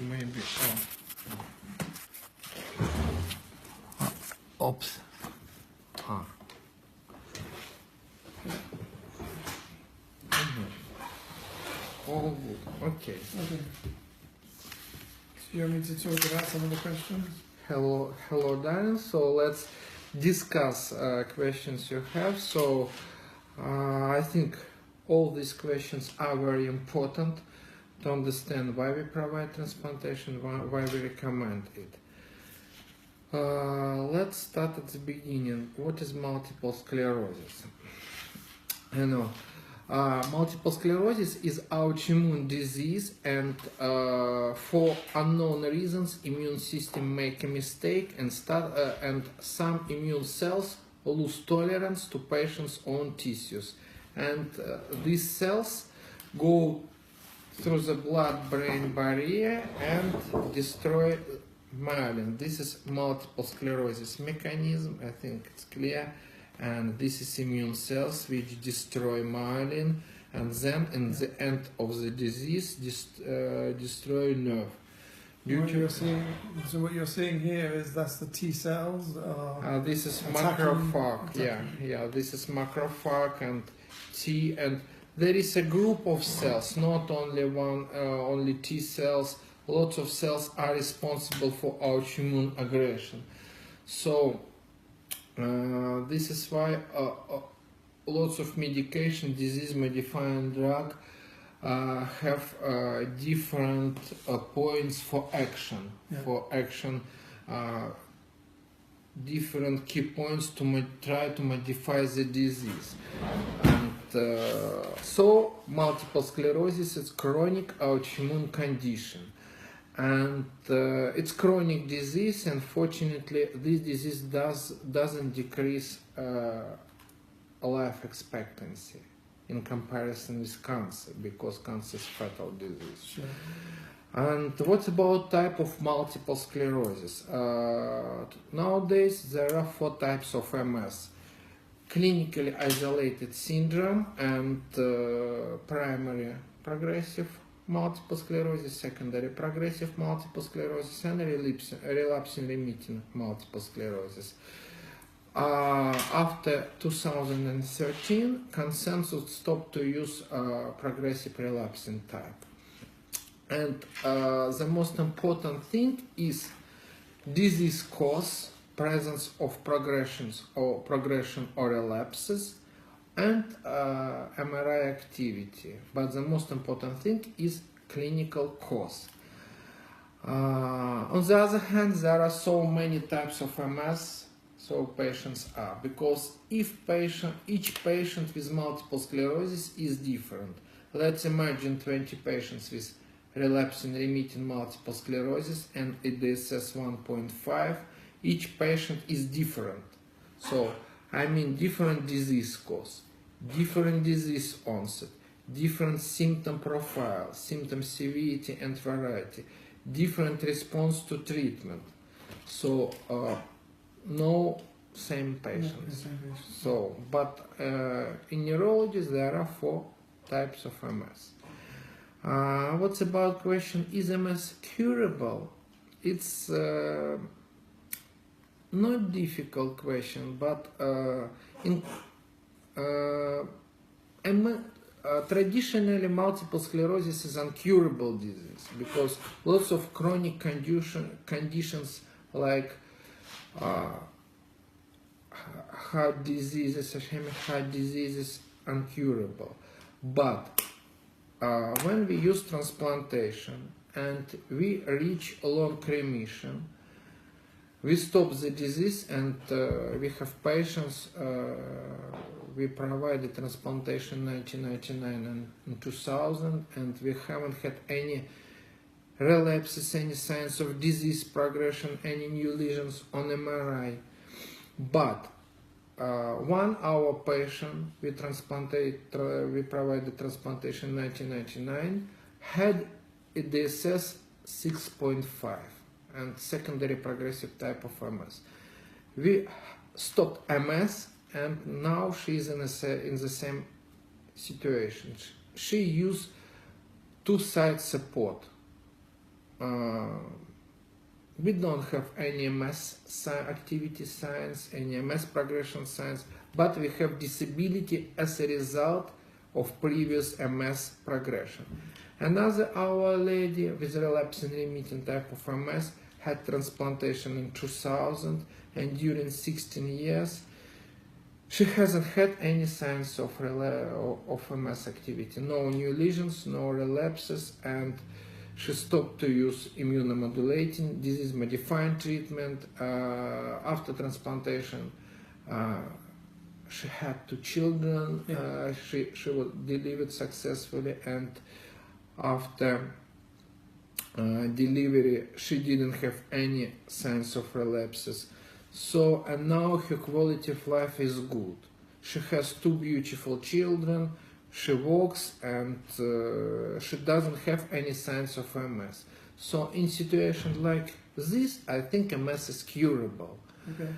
Maybe. Oops. Oh, okay. So you want me to talk about some of the questions? Hello, Daniel. So let's discuss questions you have. So I think all these questions are very important to understand why we provide transplantation, why we recommend it. Let's start at the beginning. What is multiple sclerosis? You know, multiple sclerosis is autoimmune disease, and for unknown reasons, immune system make a mistake and some immune cells lose tolerance to patient's own tissues, and these cells go through the blood-brain barrier and destroy myelin. This is multiple sclerosis mechanism. I think it's clear. And this is immune cells which destroy myelin, and then in the end of the disease destroy nerve. So what you're seeing here is that's the T cells. This is macrophage. Yeah. This is macrophage and T, and there is a group of cells, not only only T cells. Lots of cells are responsible for autoimmune aggression. So. This is why lots of medication, disease-modifying drug, have different points for action. Different key points to try to modify the disease. And so, multiple sclerosis is chronic autoimmune condition. And it's chronic disease, and fortunately this disease doesn't decrease life expectancy in comparison with cancer, because cancer is fatal disease. Sure. And what about type of multiple sclerosis? Nowadays there are 4 types of MS. Clinically isolated syndrome and primary progressive multiple sclerosis, secondary progressive multiple sclerosis, and relapsing remitting multiple sclerosis. After 2013, consensus stopped to use progressive relapsing type. And the most important thing is disease cause, presence of progression or relapses, and MRI activity. But the most important thing is clinical cause. On the other hand, there are so many types of MS, so patients are, because each patient with multiple sclerosis is different. Let's imagine 20 patients with relapsing remitting multiple sclerosis and EDSS 1.5. Each patient is different. So I mean different disease cause, different disease onset, different symptom profile, symptom severity and variety, different response to treatment. So no same patients. So, but in neurology there are 4 types of MS. What's about question, is MS curable? It's not difficult question, but traditionally multiple sclerosis is incurable disease, because lots of chronic conditions like heart diseases, ischemic heart diseases, incurable. But when we use transplantation and we reach a long remission, we stop the disease, and we have patients, we provided transplantation in 1999 and 2000, and we haven't had any relapses, any signs of disease progression, any new lesions on MRI. But one our patient we provided transplantation in 1999 had a DSS 6.5 and secondary progressive type of MS. We stopped MS, and now she is in the same situation. She used 2-side support, we don't have any MS activity science, any MS progression science, but we have disability as a result of previous MS progression. Another our lady with relapsing remitting type of MS had transplantation in 2000, and during 16 years she hasn't had any signs of MS activity, no new lesions, no relapses, and she stopped to use immunomodulating, disease-modifying treatment. After transplantation, she had 2 children. She was delivered successfully, and after delivery, she didn't have any signs of relapses. So, and now her quality of life is good. She has 2 beautiful children. She walks, and she doesn't have any signs of MS. So in situations like this, I think MS is curable. Okay.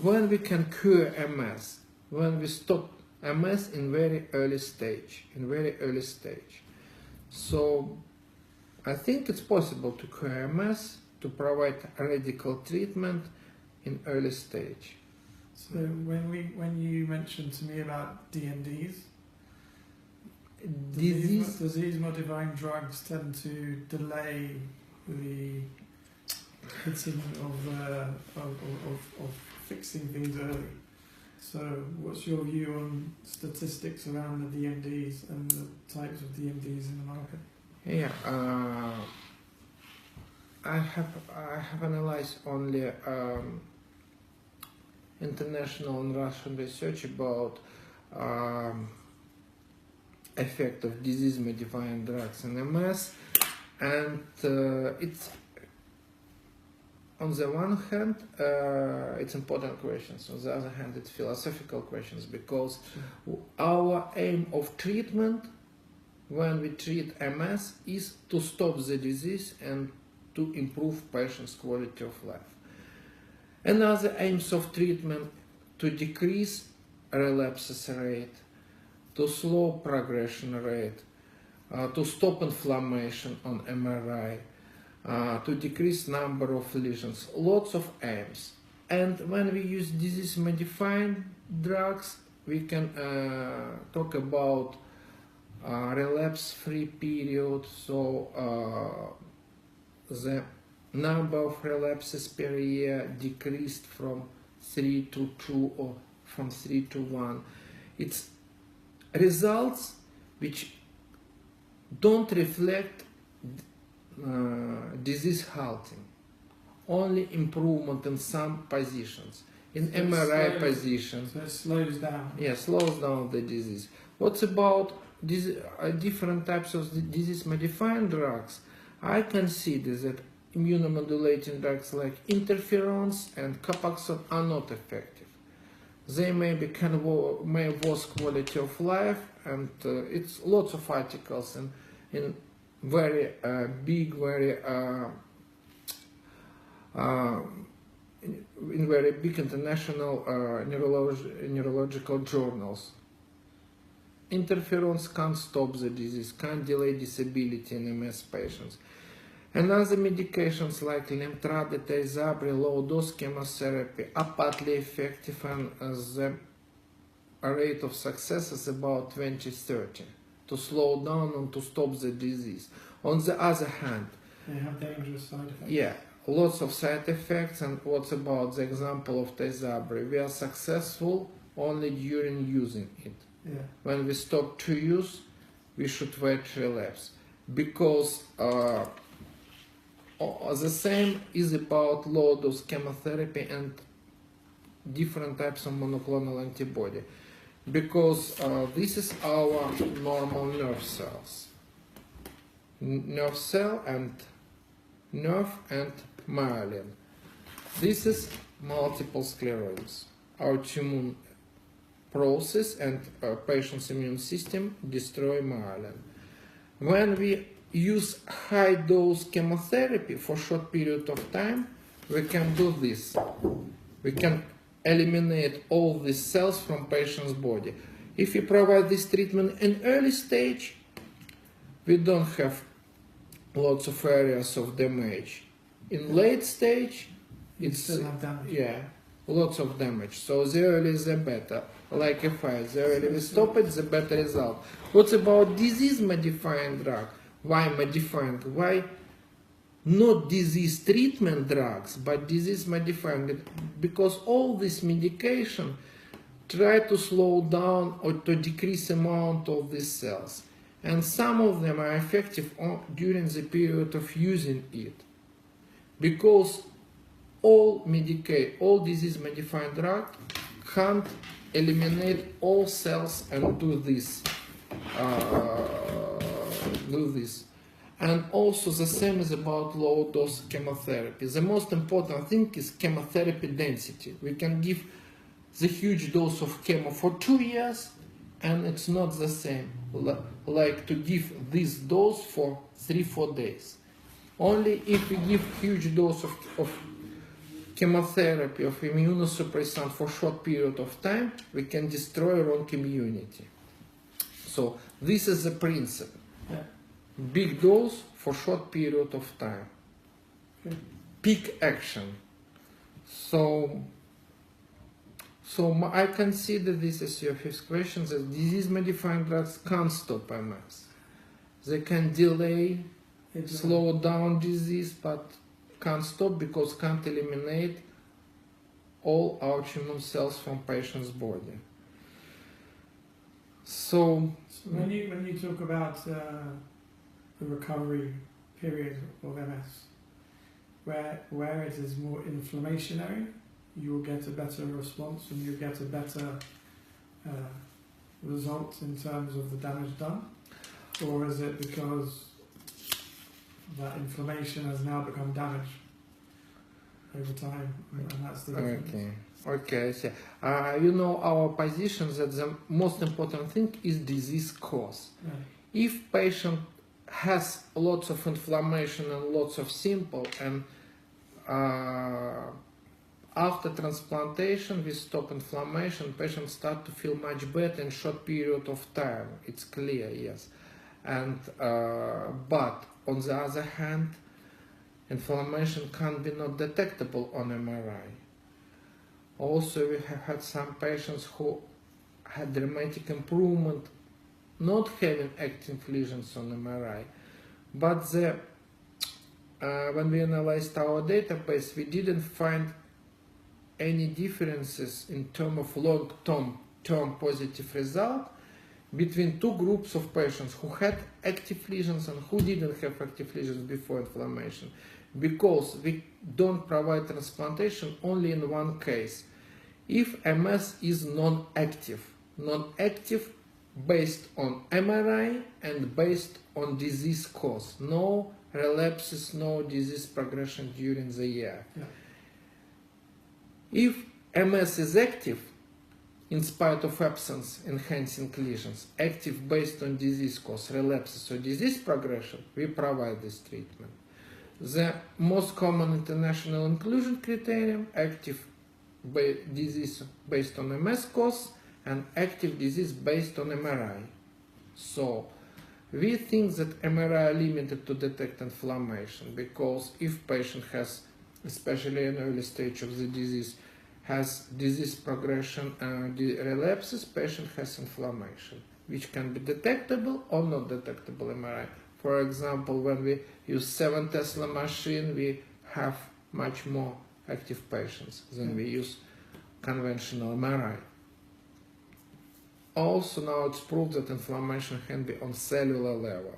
When we can cure MS, when we stop MS in very early stage, So I think it's possible to cure MS, to provide radical treatment in early stage. So when you mentioned to me about DMDs, disease-modifying drugs tend to delay the hitting of fixing things early. So what's your view on statistics around the DMDs and the types of DMDs in the market? Yeah, I have analyzed only international and Russian research about effect of disease-modifying drugs in MS, and it's on the one hand it's important questions, on the other hand it's philosophical questions, because our aim of treatment when we treat MS is to stop the disease and to improve patient's quality of life. Another aims of treatment to decrease relapses rate, to slow progression rate, to stop inflammation on MRI, to decrease number of lesions, lots of aims. And when we use disease-modifying drugs, we can talk about relapse-free period, so the number of relapses per year decreased from 3 to 2 or from 3 to 1. It's results which don't reflect disease halting, only improvement in some positions. In so MRI position, so it slows down. Yeah, slows down the disease. What about different types of disease-modifying drugs? I consider that immunomodulating drugs like interferons and Copaxone are not effective. They may worse quality of life, and it's lots of articles in very big, in very big international neurological journals. Interferons can't stop the disease, can't delay disability in MS patients. And other medications like Lemtrade, Tysabri, low-dose chemotherapy are partly effective, and the rate of success is about 20-30 to slow down and to stop the disease. On the other hand, they have dangerous side effects. Yeah, lots of side effects. And what about the example of Tysabri? We are successful only during using it. Yeah. When we stop to use, we should wait relapse, because the same is about low-dose chemotherapy and different types of monoclonal antibody, because this is our normal nerve cells, nerve cell and nerve and myelin. This is multiple sclerosis, autoimmune process, and patient's immune system destroy myelin. When we use high-dose chemotherapy for short period of time, we can do this. We can eliminate all these cells from patient's body. If we provide this treatment in early stage, we don't have lots of areas of damage. In late stage, You it's still have damage. yeah, lots of damage. So the earlier the better. Like a fire, the earlier we stop it, the better result. What about disease modifying drug? Why modifying? Why not disease treatment drugs, but disease modifying? Because all this medication try to slow down or to decrease amount of these cells, and some of them are effective during the period of using it, because all disease modifying drug can't eliminate all cells and do this. And also the same is about low dose chemotherapy. The most important thing is chemotherapy density. We can give the huge dose of chemo for 2 years and it's not the same like to give this dose for 3-4 days. Only if we give huge dose of chemotherapy, of immunosuppressant for short period of time, we can destroy wrong immunity. So this is the principle. Yeah. Big dose for short period of time. Okay. Peak action. So I consider this as your first question, that disease-modifying drugs can't stop MS. They can delay, slow down disease, but can't stop because can't eliminate all autoimmune cells from patient's body. So when you talk about the recovery period of MS, where it is more inflammationary, you will get a better response and you get a better result in terms of the damage done? Or is it because that inflammation has now become damage over time, and that's the difference? Okay, so, our position that the most important thing is disease cause. Yeah. If patient has lots of inflammation and lots of symptoms, and after transplantation we stop inflammation, patients start to feel much better in short period of time. It's clear, yes. And but on the other hand, inflammation can be not detectable on MRI. Also, we have had some patients who had dramatic improvement not having active lesions on MRI, but when we analyzed our database, we didn't find any differences in terms of long-term positive result between two groups of patients who had active lesions and who didn't have active lesions before inflammation, because we don't provide transplantation only in one case. If MS is non-active based on MRI and based on disease cause, no relapses, no disease progression during the year. Yeah. If MS is active, in spite of absence enhancing lesions, active based on disease cause, relapses or disease progression, we provide this treatment. The most common international inclusion criterion, active disease based on MS cause and active disease based on MRI. So we think that MRI are limited to detect inflammation, because if patient has, especially in early stage of the disease, has disease progression and relapses, patient has inflammation, which can be detectable or not detectable MRI. For example, when we use 7 Tesla machine, we have much more active patients than we use conventional MRI. Also, now it's proved that inflammation can be on cellular level.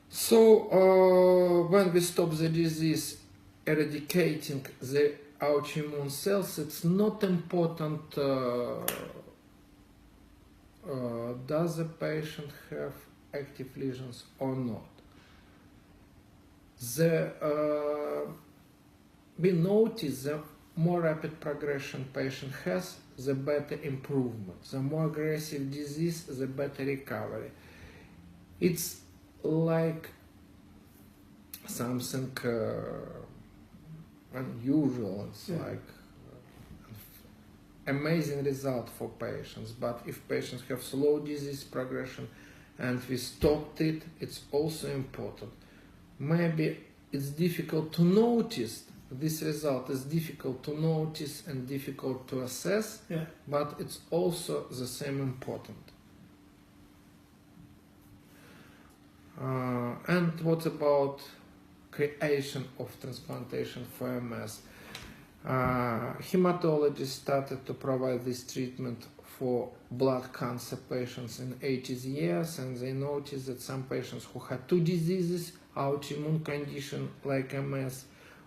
So when we stop the disease, eradicating the autoimmune cells, it's not important does the patient have active lesions or not. We notice the more rapid progression patient has, the better improvement. The more aggressive disease, the better recovery. It's like something unusual. It's like amazing result for patients. But if patients have slow disease progression and we stopped it, it's also important. Maybe it's difficult to notice this result, is difficult to notice and difficult to assess, Yeah. but it's also the same important. And what about creation of transplantation for MS? Hematologists started to provide this treatment for blood cancer patients in 80s years, and they noticed that some patients who had two diseases, autoimmune condition like MS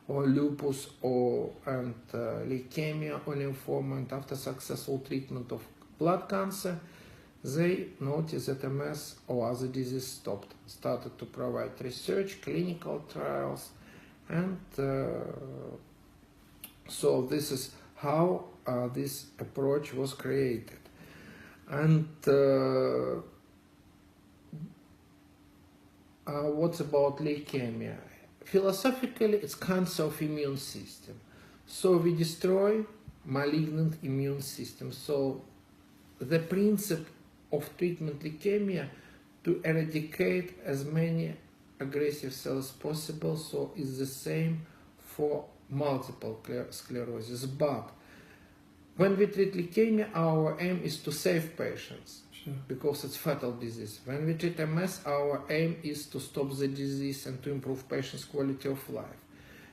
or lupus and leukemia or lymphoma, and after successful treatment of blood cancer, they noticed that MS or other disease stopped, started to provide research, clinical trials, and so this is how this approach was created. And what about leukemia? Philosophically, it's cancer of immune system. So we destroy malignant immune system. So the principle of treatment leukemia to eradicate as many aggressive cells as possible. So it's the same for multiple sclerosis. But when we treat leukemia, our aim is to save patients. Sure. Because it's fatal disease. When we treat MS, our aim is to stop the disease and to improve patients' quality of life.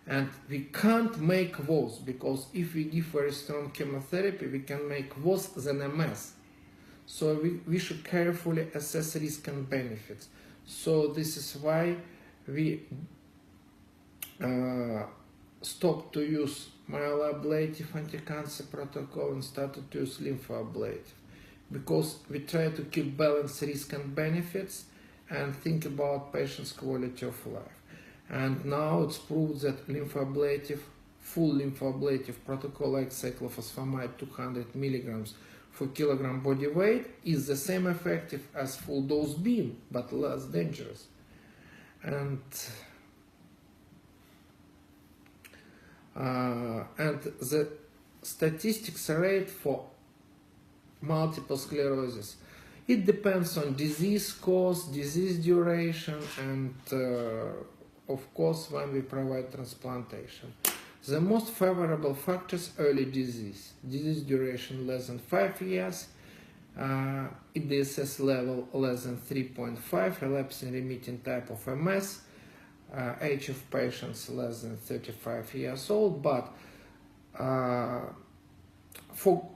And we can't make worse, because if we give very strong chemotherapy, we can make worse than MS. So we should carefully assess risk and benefits. So this is why we stopped to use myeloablative anti-cancer protocol and started to use lymphoablative. Because we try to keep balance risk and benefits and think about patients' quality of life. And now it's proved that lymphoablative, full lymphoablative protocol like cyclophosphamide 200 milligrams for kilogram body weight is the same effective as full dose beam, but less dangerous. And the statistics rate for multiple sclerosis, it depends on disease cause, disease duration, and of course when we provide transplantation. The most favorable factors: early disease duration less than 5 years, EDSS level less than 3.5, relapsing remitting type of MS, age of patients less than 35 years old. But for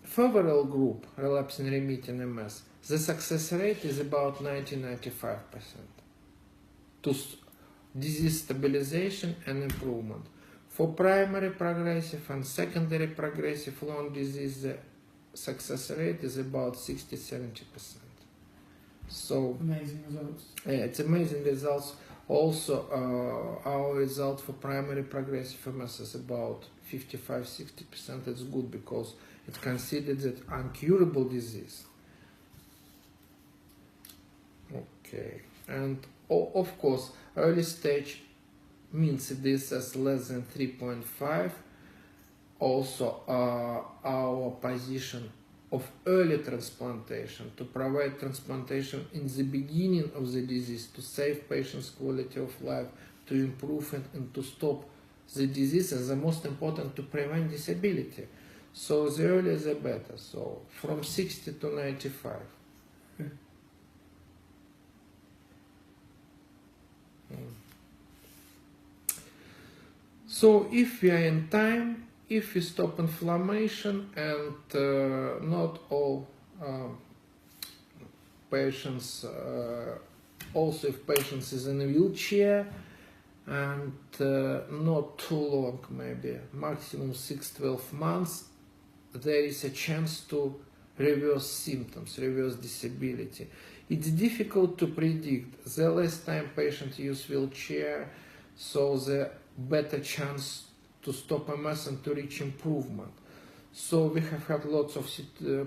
favorable group, relapsing remitting MS, the success rate is about 90-95% to disease stabilization and improvement. For primary progressive and secondary progressive lung disease, the success rate is about 60-70%. So amazing results. Yeah, it's amazing results. Also, our result for primary progressive MS is about 55-60%. It's good because it's considered an uncurable disease. Okay, and of course, early stage means this as less than 3.5. Also, our position of early transplantation, to provide transplantation in the beginning of the disease, to save patients' quality of life, to improve it and to stop the disease, and the most important, to prevent disability. So the earlier the better, so from 60 to 95. So if we are in time, if we stop inflammation, and not all patients, also if patients is in a wheelchair, and not too long, maybe maximum 6-12 months, there is a chance to reverse symptoms, reverse disability. It's difficult to predict. The less time patient use wheelchair, so the better chance to stop MS and to reach improvement. So we have had lots of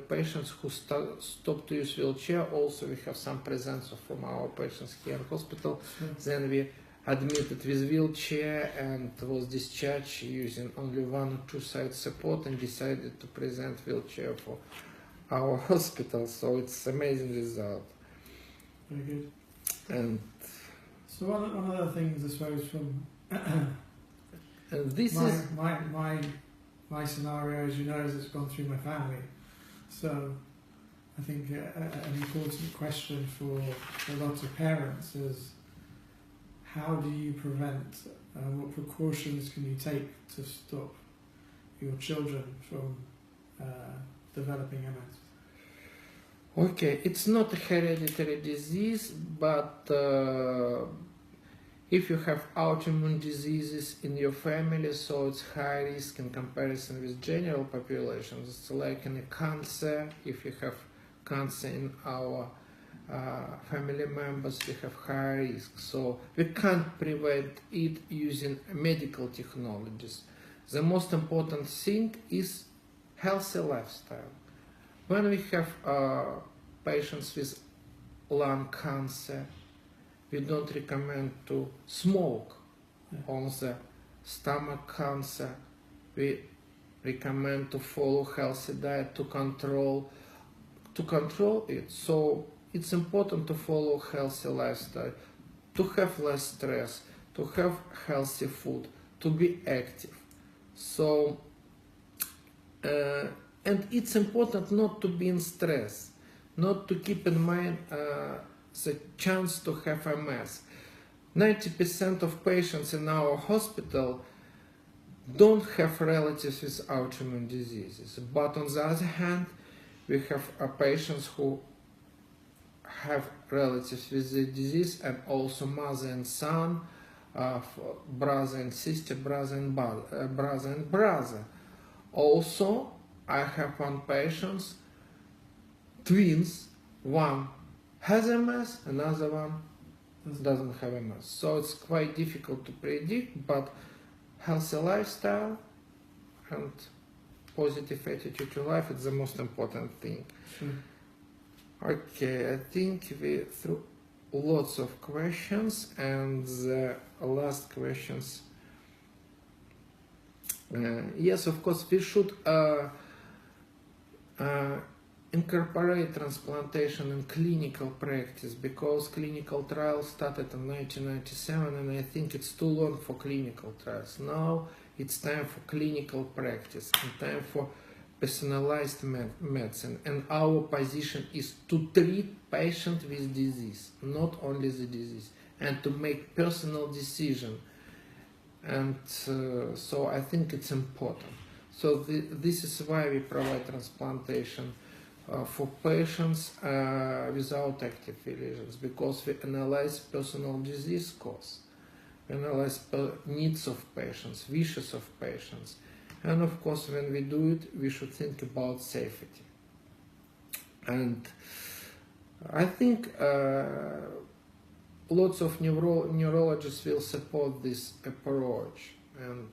patients who stopped to use wheelchair. Also we have some presence from our patients here in hospital. Then we admitted with wheelchair and was discharged using only 1 or 2 side support and decided to present wheelchair for our hospital, so it's amazing result. Very good. And So one of the things, I suppose, from and this my, is my scenario, as you know, is it's gone through my family. So I think an important question for a lot of parents is, how do you prevent, what precautions can you take to stop your children from developing MS? okay. It's not a hereditary disease, but if you have autoimmune diseases in your family, so it's high risk in comparison with general populations. It's like in a cancer. If you have cancer in our family members, we have high risk. So we can't prevent it using medical technologies. The most important thing is healthy lifestyle. When we have patients with lung cancer, we don't recommend to smoke. On the stomach cancer, we recommend to follow healthy diet to control it. So it's important to follow healthy lifestyle, to have less stress, to have healthy food, to be active. So and it's important not to be in stress, not to keep in mind the chance to have MS. 90% of patients in our hospital don't have relatives with autoimmune diseases. But on the other hand, we have patients who have relatives with the disease, and also mother and son, brother and sister, brother and brother. Also, I have one patient, twins, one has MS, another one doesn't have MS. So it's quite difficult to predict, but healthy lifestyle and positive attitude to life is the most important thing. Sure. Okay, I think we threw lots of questions, and the last questions. Yes, of course, we should incorporate transplantation in clinical practice, because clinical trials started in 1997, and I think it's too long for clinical trials. Now it's time for clinical practice and time for personalized medicine. And our position is to treat patient with disease, not only the disease, and to make personal decision. And so I think it's important. So this is why we provide transplantation for patients without active lesions, because we analyze personal disease cause, we analyze needs of patients, wishes of patients, and of course when we do it, we should think about safety. And I think lots of neurologists will support this approach, and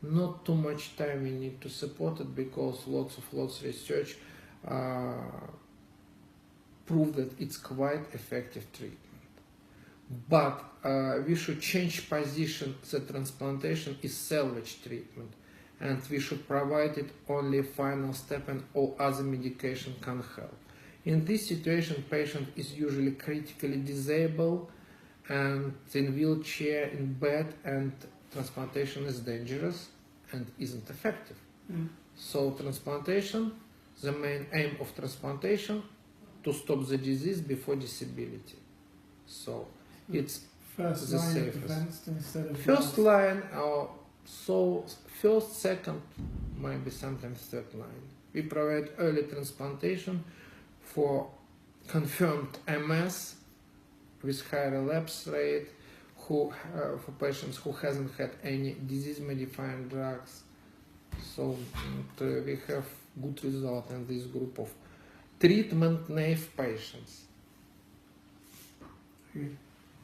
not too much time we need to support it, because lots of research prove that it's quite effective treatment. But we should change position. The transplantation is salvage treatment, and we should provide it only a final step, and all other medication can help. In this situation, patient is usually critically disabled and in wheelchair, in bed, and transplantation is dangerous and isn't effective. So transplantation, the main aim of transplantation, to stop the disease before disability. So it's first the line safest. of defense instead of First line, or so first, second, maybe sometimes third line. We provide early transplantation for confirmed MS with high relapse rate, for patients who hasn't had any disease-modifying drugs. So we have good result in this group of treatment-naive patients.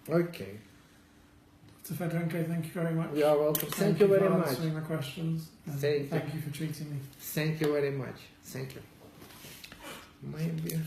Okay. Dr. Fedorenko, thank you very much. You are welcome. Thank you very for much. answering my questions. And thank you for treating me. Thank you very much. Thank you. Maybe.